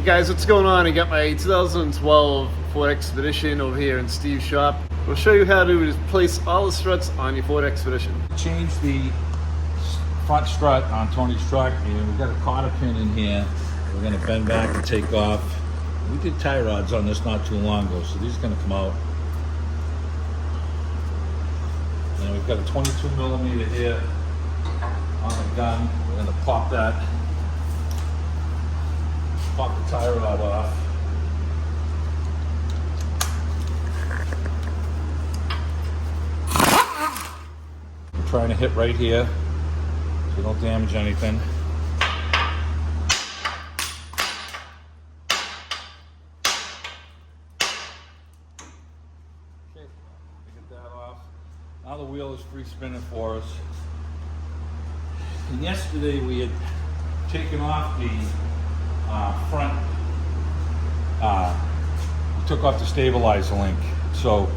Hey guys, what's going on? I got my 2012 Ford Expedition over here in Steve's shop. We'll show you how to replace all the struts on your Ford Expedition. Change the front strut on Tony's truck, and we've got a cotter pin in here. We're going to bend back and take off. We did tie rods on this not too long ago, so these are going to come out. And we've got a 22 millimeter here on the gun. We're going to pop the tie rod off. We're trying to hit right here so we don't damage anything. Okay, get that off. Now the wheel is free spinning for us. And yesterday we had taken off the front, we took off the stabilizer link. So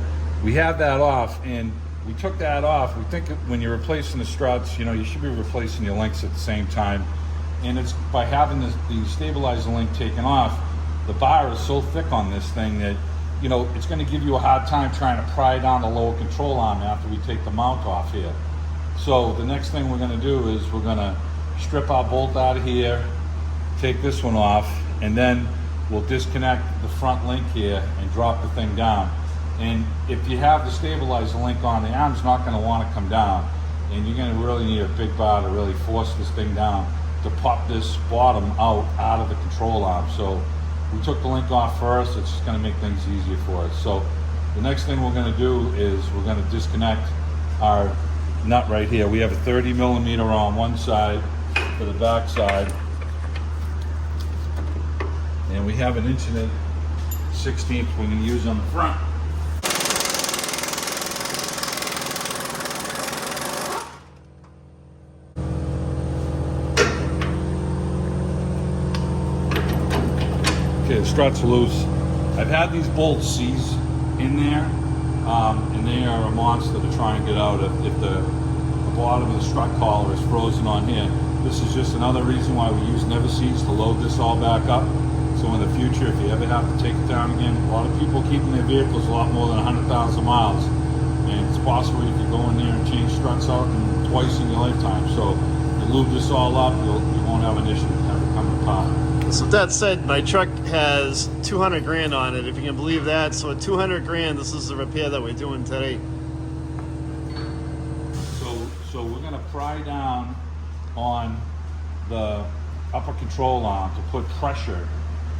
we have that off, and we took that off. We think when you're replacing the struts, you know, you should be replacing your links at the same time. And it's by having the stabilizer link taken off, the bar is so thick on this thing that, you know, it's going to give you a hard time trying to pry down the lower control arm after we take the mount off here. So the next thing we're going to do is we're going to strip our bolt out of here, take this one off, and then we'll disconnect the front link here and drop the thing down. And if you have the stabilizer link on, the arm's not going to want to come down, and you're going to really need a big bar to really force this thing down to pop this bottom out of the control arm. So we took the link off first. It's just going to make things easier for us. So the next thing we're going to do is we're going to disconnect our nut right here. We have a 30 millimeter on one side for the back side, and we have an 1 16th we're going to use on the front. Okay, the struts are loose. I've had these bolts seized in there, and they are a monster to try and get out if the bottom of the strut collar is frozen on here. This is just another reason why we use never seize to load this all back up. So in the future, if you ever have to take it down again, a lot of people keeping their vehicles a lot more than 100,000 miles. And it's possible you could go in there and change struts out twice in your lifetime. So you lube this all up, you won't have an issue with it coming apart. So with that said, my truck has 200 grand on it, if you can believe that. So at 200 grand, this is the repair that we're doing today. So we're going to pry down on the upper control arm to put pressure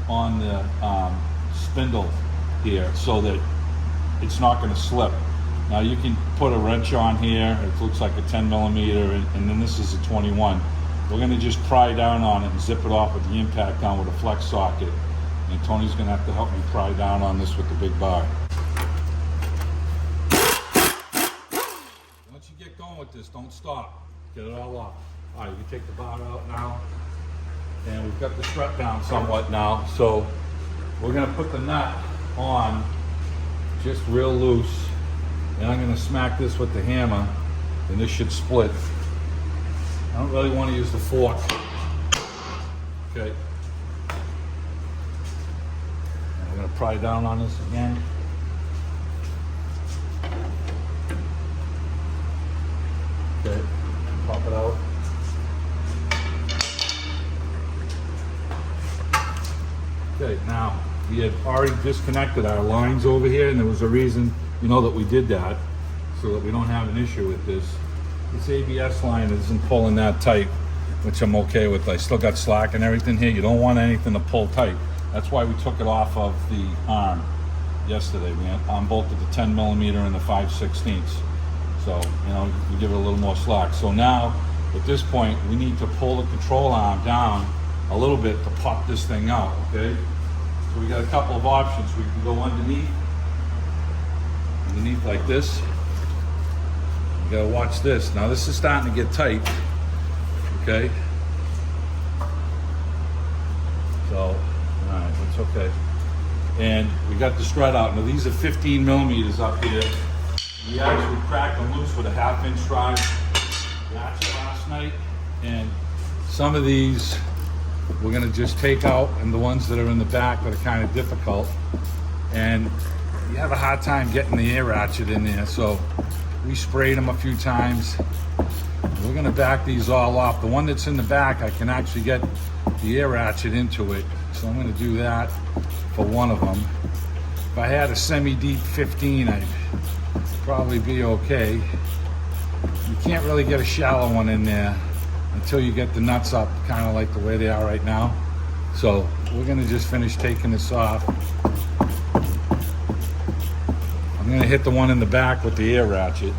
on the spindle here so that it's not going to slip. Now you can put a wrench on here. It looks like a 10 millimeter, and then this is a 21. We're going to just pry down on it and zip it off with the impact down with a flex socket. And Tony's going to have to help me pry down on this with the big bar. Once you get going with this, don't stop. Get it all off. All right, you can take the bar out now. And we've got the strut down somewhat now. So we're going to put the nut on just real loose. And I'm going to smack this with the hammer, and this should split. I don't really want to use the fork. Okay. And I'm going to pry down on this again. Okay, pop it out. Okay, now we had already disconnected our lines over here, and there was a reason, you know, that we did that so that we don't have an issue with this. This ABS line isn't pulling that tight, which I'm okay with. I still got slack and everything here. You don't want anything to pull tight. That's why we took it off of the arm yesterday. We unbolted the 10 millimeter and the 5/16. So, you know, you give it a little more slack. So now, at this point, we need to pull the control arm down a little bit to pop this thing out, okay? So we got a couple of options. We can go underneath like this. You gotta watch this. Now this is starting to get tight, okay? So, all right, that's okay. And we got the strut out. Now these are 15 millimeters up here. We actually cracked them loose with a 1/2 inch drive ratchet last night, and some of these we're gonna just take out, and the ones that are in the back that are kind of difficult. And you have a hard time getting the air ratchet in there, so we sprayed them a few times. We're gonna back these all off. The one that's in the back, I can actually get the air ratchet into it, so I'm gonna do that for one of them. If I had a semi-deep 15, I'd probably be okay. You can't really get a shallow one in there until you get the nuts up, kind of like the way they are right now. So we're gonna just finish taking this off. I'm gonna hit the one in the back with the air ratchet.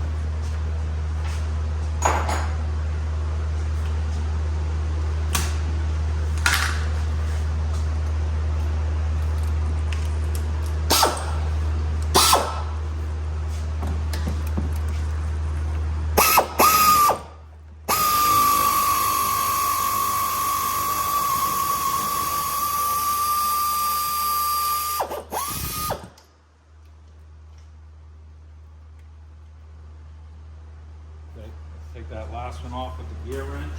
Okay, let's take that last one off with the gear wrench.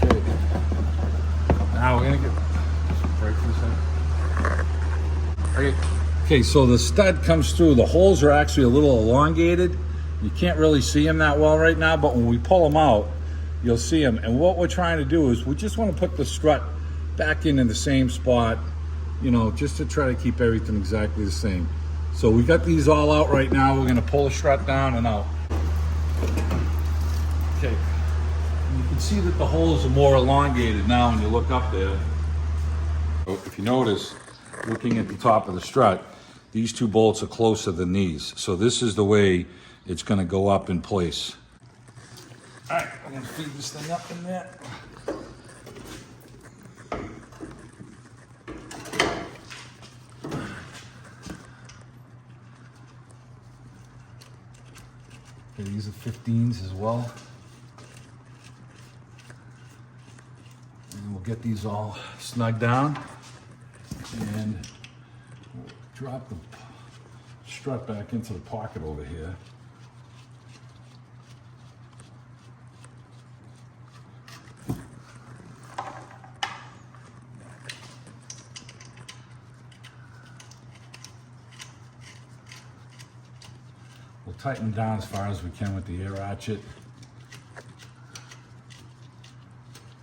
Okay, now we're gonna get break this in. Okay. Okay, so the stud comes through. The holes are actually a little elongated. You can't really see them that well right now, but when we pull them out, you'll see them. And what we're trying to do is we just want to put the strut back in the same spot, you know, just to try to keep everything exactly the same. So we got these all out right now. We're going to pull the strut down and out. Okay, and you can see that the holes are more elongated now when you look up there. So if you notice, looking at the top of the strut, these two bolts are closer than these. So this is the way it's gonna go up in place. All right, I'm gonna feed this thing up in there. Okay, these are 15s as well. And we'll get these all snug down. And we'll drop the strut back into the pocket over here. We'll tighten down as far as we can with the air ratchet.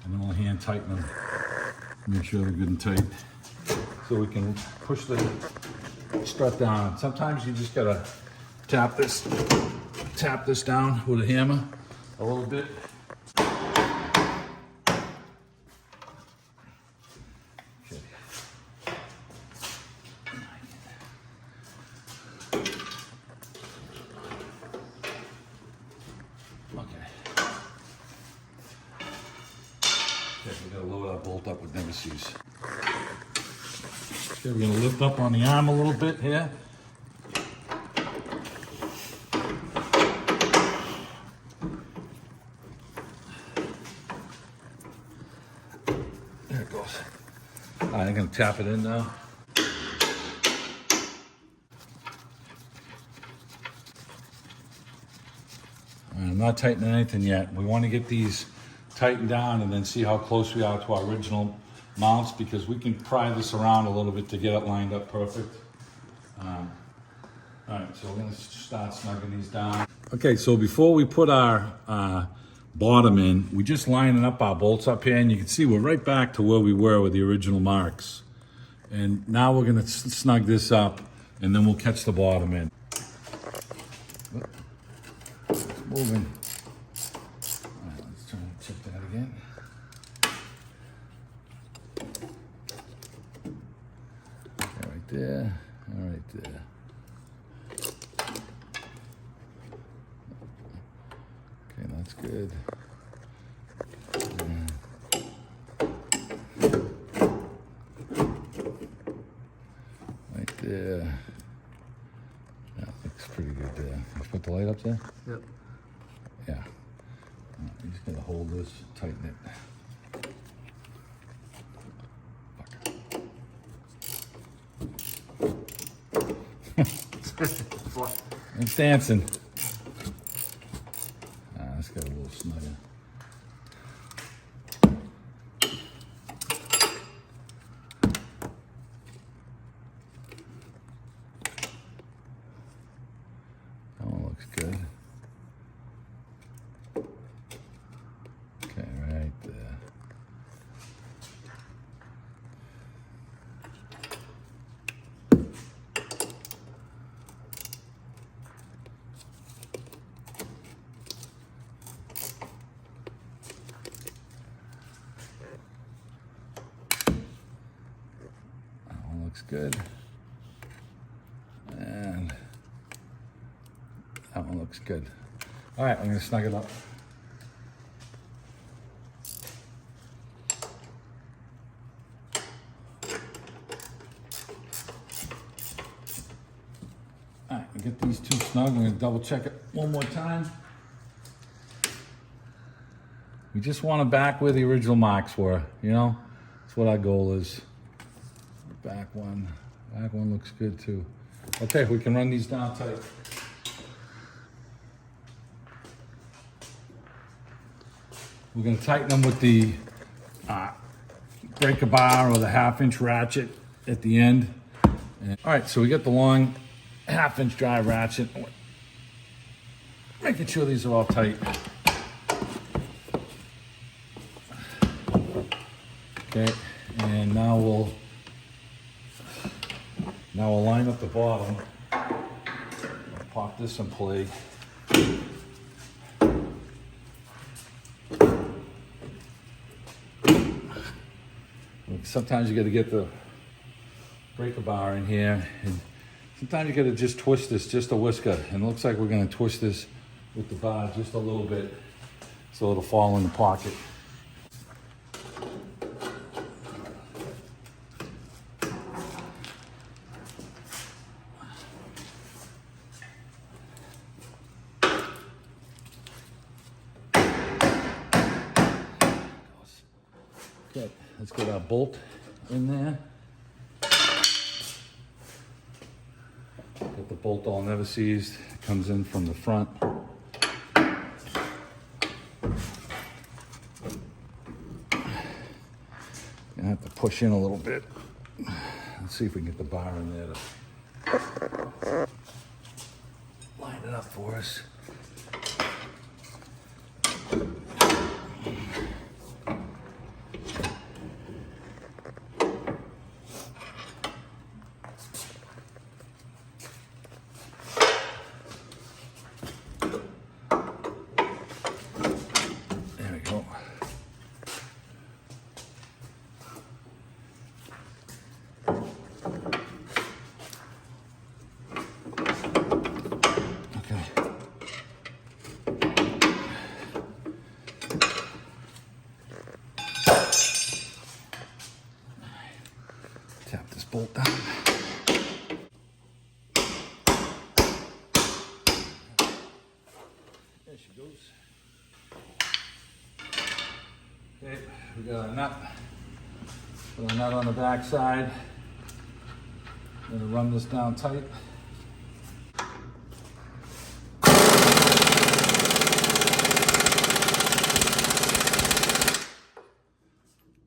And then we'll hand tighten them. Make sure they're good and tight, so we can push the strut down. Sometimes you just gotta tap this down with a hammer a little bit. Okay. Okay, we gotta load our bolt up with nemesis. Okay, we're gonna lift up on the arm a little bit here. There it goes. All right, I'm gonna tap it in now. I'm not tightening anything yet. We want to get these tightened down and then see how close we are to our original mounts, because we can pry this around a little bit to get it lined up perfect. All right, so we're gonna start snugging these down. Okay, so before we put our bottom in, we just lining up our bolts up here, and you can see we're right back to where we were with the original marks. And now we're gonna snug this up, and then we'll catch the bottom in. It's moving. All right, let's try and check that again. Okay, right there, all right there. Okay, that's good. Right there. That looks pretty good there. Let's put the light up there? Yep. Yeah. I'm just gonna hold this, tighten it. It's dancing. Let's get a little snugger. That one looks good. Okay, right there. Looks good. And that one looks good. All right, I'm gonna snug it up. All right, we get these two snug. I'm gonna double check it one more time. We just want it back where the original marks were, you know? That's what our goal is. Back one looks good too. Okay, we can run these down tight. We're gonna tighten them with the breaker bar or the 1/2-inch ratchet at the end. And, all right, so we got the long 1/2-inch drive ratchet. Making sure these are all tight. Okay, and now we'll line up the bottom. I'll pop this in play. Sometimes you got to get the breaker bar in here, and sometimes you got to just twist this just a whisker. And it looks like we're going to twist this with the bar just a little bit so it'll fall in the pocket. Okay, let's get our bolt in there. Get the bolt all never seized. It comes in from the front. Gonna have to push in a little bit. Let's see if we can get the bar in there to line it up for us. Tap this bolt down. There she goes. Okay, we got a nut. Put a nut on the back side. Gonna run this down tight.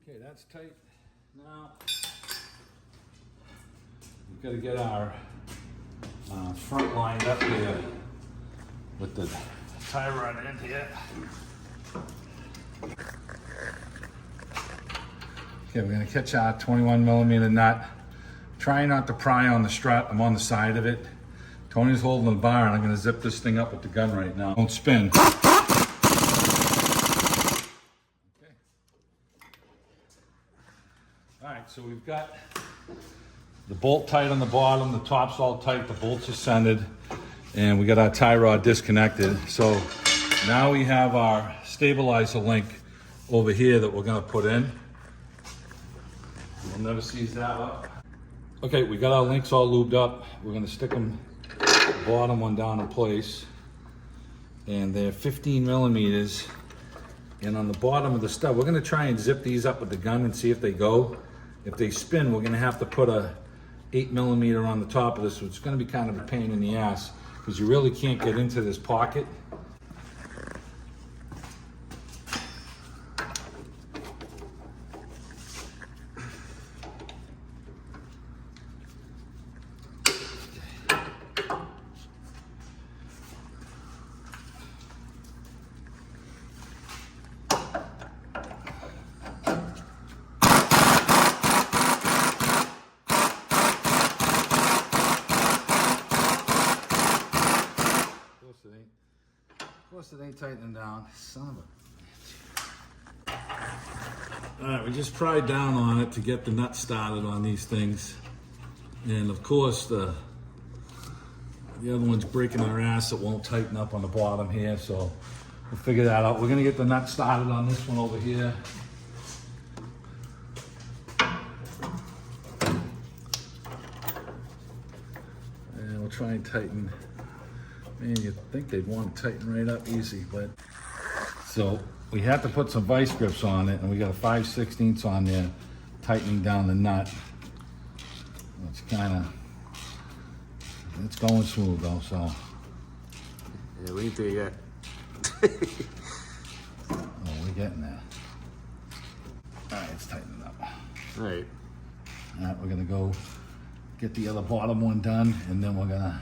Okay, that's tight. Now we've got to get our front lined up here with the tie rod in here. Okay, we're going to catch our 21mm nut. Trying not to pry on the strut. I'm on the side of it. Tony's holding the bar, and I'm going to zip this thing up with the gun right now. Don't spin. Okay. All right, so we've got the bolt tight on the bottom, the top's all tight, the bolts are centered, and we got our tie rod disconnected. So now we have our stabilizer link over here that we're gonna put in. We'll never seize that up. Okay, we got our links all lubed up. We're gonna stick them, the bottom one down in place. And they're 15mm And on the bottom of the stud, we're gonna try and zip these up with the gun and see if they go. If they spin, we're gonna have to put a 8mm on the top of this, which is gonna be kind of a pain in the ass because you really can't get into this pocket. Of course it ain't tightening down, son of a bitch. All right, we just pried down on it to get the nut started on these things. And of course the other one's breaking our ass. It won't tighten up on the bottom here, so we'll figure that out. We're gonna get the nut started on this one over here. And we'll try and tighten. Man, you'd think they'd want to tighten right up easy, but... So, we have to put some vice grips on it, and we got a 5/16 on there, tightening down the nut. It's kind of... It's going smooth though, so... Yeah, we ain't there yet. Oh, we're getting there. Alright, it's tightening up. Alright. Alright, we're gonna go get the other bottom one done, and then we're gonna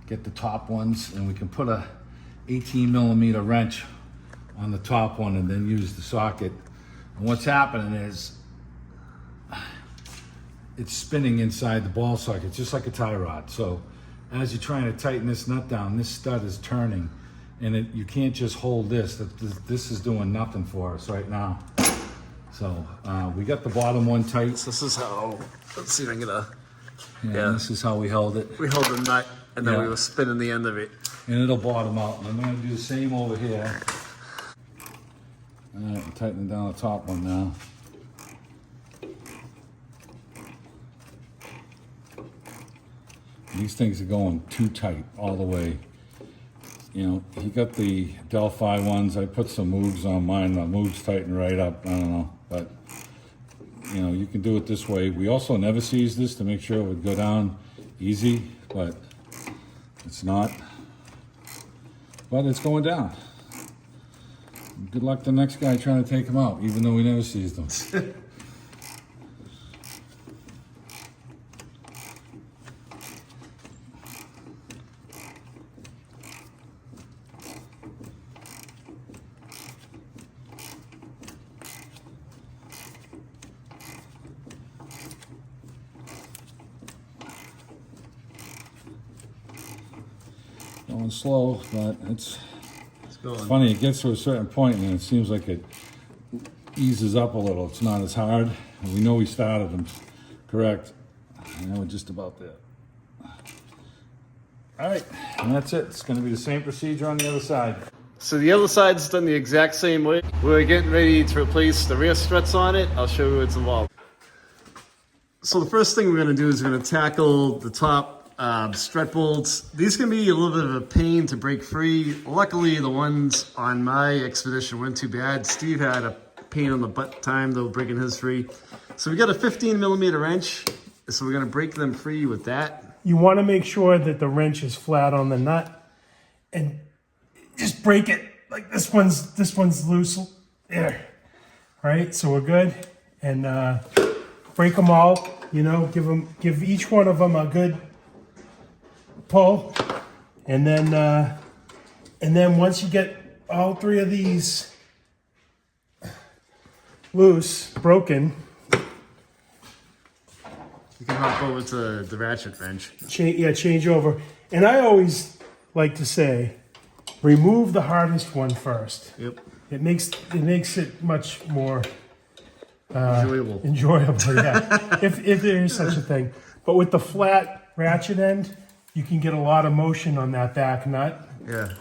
get the top ones, and we can put a 18mm wrench on the top one and then use the socket. And what's happening is it's spinning inside the ball socket, just like a tie rod. So as you're trying to tighten this nut down, this stud is turning, and you can't just hold this. This is doing nothing for us right now. So we got the bottom one tight. So this is how, let's see if I can get a... Yeah. This is how we held it. We held the nut, and then Yeah. we were spinning the end of it. And it'll bottom out. And I'm gonna do the same over here. All right, I'm tightening down the top one now. These things are going too tight all the way. You know, he got the Delphi ones. I put some Moogs on mine. The Moogs tighten right up. I don't know, but you know, you can do it this way. We also never seized this to make sure it would go down easy, but it's not. But it's going down. Good luck to the next guy trying to take him out, even though we never seized him. Going slow, but it's funny. It gets to a certain point and it seems like it eases up a little. It's not as hard. And we know we started them correct. And we're just about there. All right, and that's it. It's going to be the same procedure on the other side. So the other side's done the exact same way. We're getting ready to replace the rear struts on it. I'll show you what's involved. So the first thing we're going to do is we're going to tackle the top strut bolts. These can be a little bit of a pain to break free. Luckily, the ones on my expedition weren't too bad. Steve had a pain on the butt time though breaking his free. So we got a 15mm wrench. So we're going to break them free with that. You want to make sure that the wrench is flat on the nut and just break it. Like this one's loose there. Right? So we're good. And break them all, you know, give each one of them a good pull, and then once you get all three of these broken, You can hop over to the ratchet wrench. change over. And I always like to say, remove the hardest one first. Yep. It makes it much more Enjoyable. Yeah, if there is such a thing. But with the flat ratchet end, you can get a lot of motion on that back nut. Yeah.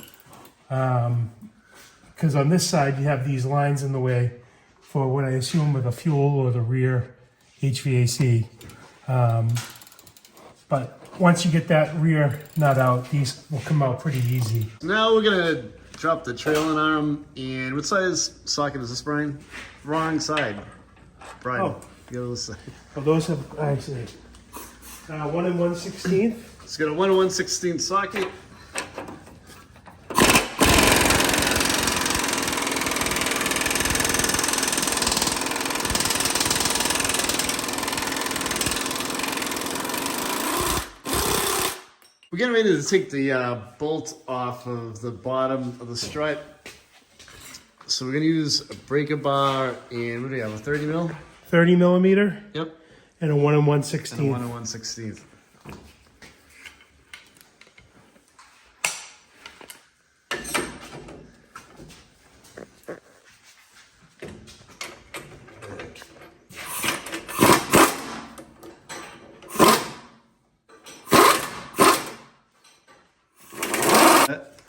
Because on this side, you have these lines in the way for what I assume are the fuel or the rear HVAC. But once you get that rear nut out, these will come out pretty easy. Now we're gonna drop the trailing arm. And what size socket is this, Brian? Wrong side. Brian, Oh. the other side. Well, those have, I see. 1 1/16. It's got a 1 1/16 socket. We're getting ready to take the bolt off of the bottom of the strut. So we're gonna use a breaker bar and what do we have, a 30 mil? 30 millimeter Yep. and a 1 And a 1/16. 1 1/16.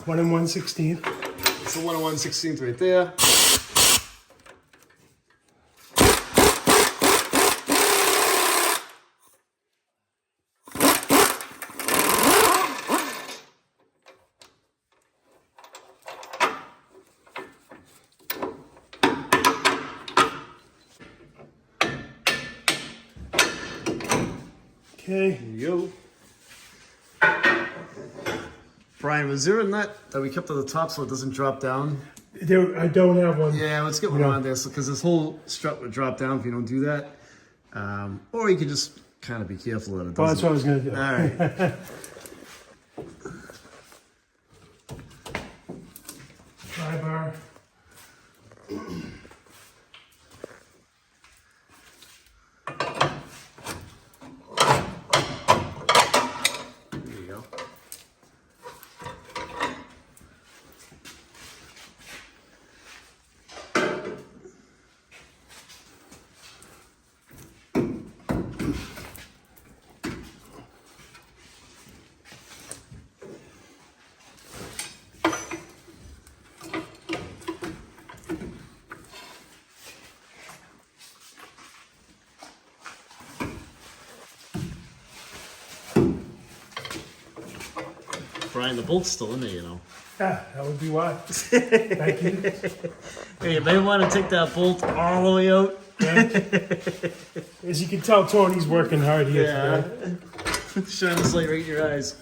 One and 1/16. It's a 1 1/16 right there. Okay. Yo. Brian, was there a nut that we kept at the top so it doesn't drop down? There, I don't have one. Yeah, let's get one on there because this whole strut would drop down if you don't do that. Or you could just kind of be careful that it Well, that's doesn't. what I was going to do. All right. Pry bar. There you go. Brian, the bolt's still in there, you know. Ah, that would be why. Thank you. Hey, you may want to take that bolt all the way out. Yeah. As you can tell, Tony's working hard here today. Yeah. Shine this light right in your eyes.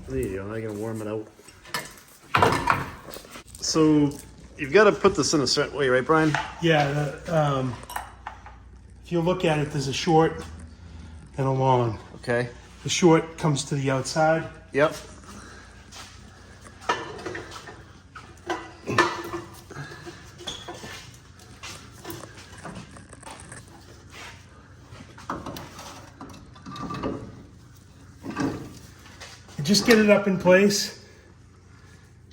There you go, now you're gonna warm it out. So you've got to put this in a certain way, right, Brian? Yeah, if you look at it, there's a short and a long. Okay. The short comes to the outside. Yep. And just get it up in place.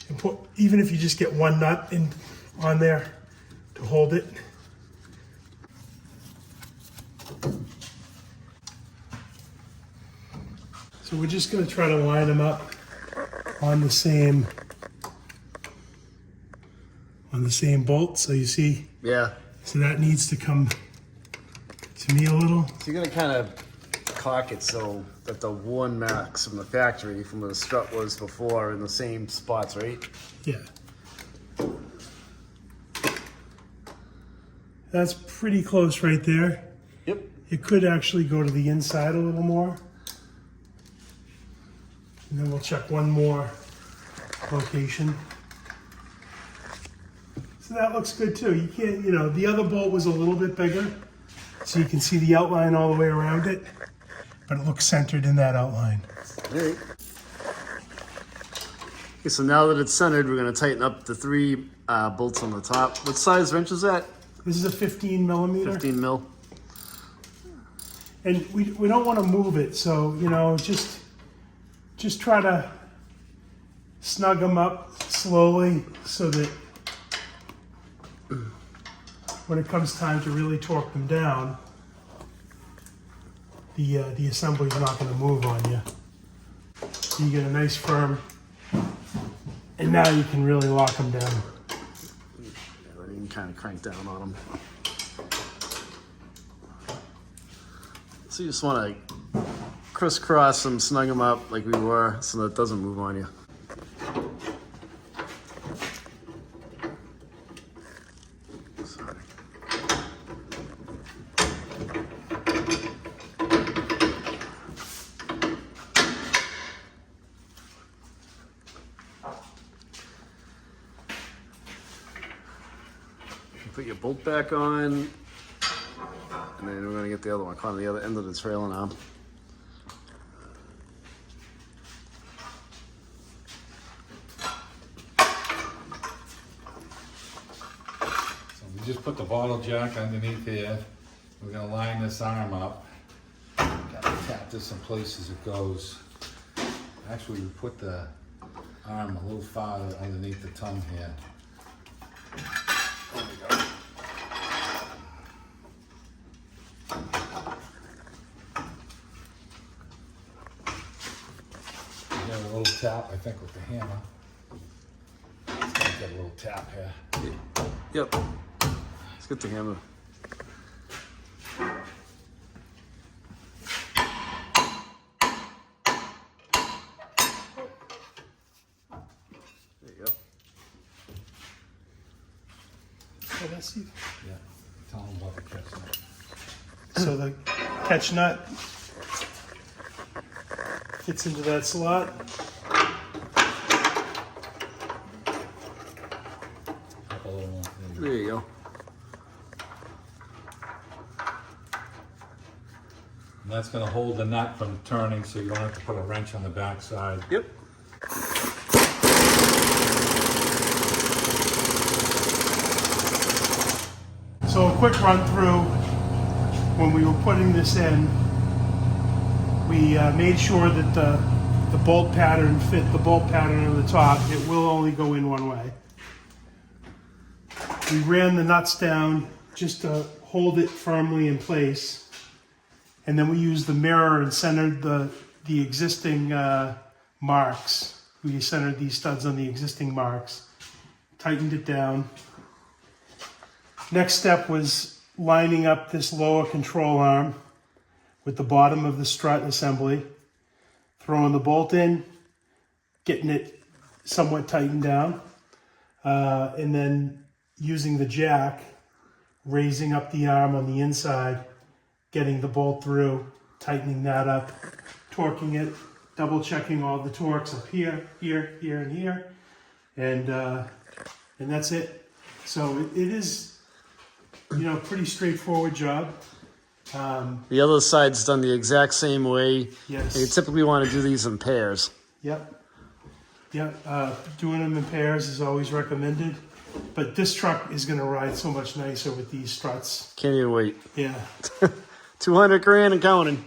And put, even if you just get one nut in on there to hold it. So we're just going to try to line them up on the same bolt. So you see, Yeah. so that needs to come to me a little. So you're gonna kind of cock it so that the worn marks from the factory, from where the strut was before, are in the same spots, right? Yeah. That's pretty close right there. Yep. It could actually go to the inside a little more. And then we'll check one more location. So that looks good too. You can't, you know, the other bolt was a little bit bigger, so you can see the outline all the way around it, but it looks centered in that outline. All right. Okay, so now that it's centered, we're gonna tighten up the 3 bolts on the top. What size wrench is that? This is a 15 millimeter. 15 mil. And we don't want to move it, so, you know, just try to snug them up slowly so that when it comes time to really torque them down, the assembly's not going to move on you. So you get a nice firm now you can really lock them down. Yeah, then you can kind of crank down on them. So you just want to crisscross them, snug them up like we were, so that it doesn't move on you. Sorry. Put your bolt back on, and then we're going to get the other one caught on the other end of the trailer now. So we just put the bottle jack underneath here. We're gonna line this arm up. Gotta tap this in place as it goes. Actually, we put the arm a little farther underneath the tongue here. There we go. We have a little tap, I think, with the hammer. Let's get a little tap here. Yep. Let's get the hammer. There you go. Oh, that's you. Yeah. Tell them about the catch nut. So the catch nut fits into that slot. Up a little more. There you go. And that's going to hold the nut from turning, so you don't have to put a wrench on the back side. Yep. So a quick run through, when we were putting this in, we made sure that the bolt pattern fit the bolt pattern on the top. It will only go in one way. We ran the nuts down just to hold it firmly in place. And then we used the mirror and centered the existing marks. We centered these studs on the existing marks, tightened it down. Next step was lining up this lower control arm with the bottom of the strut assembly, throwing the bolt in, getting it somewhat tightened down, and then using the jack, raising up the arm on the inside, getting the bolt through, tightening that up, torquing it, double checking all the torques up here, here, here, and here, and that's it. So it is, pretty straightforward job. The other side's done the exact same way. Yes. And you typically want to do these in pairs. Yep. Doing them in pairs is always recommended. But this truck is going to ride so much nicer with these struts. Can't even wait. Yeah. 200 grand and counting.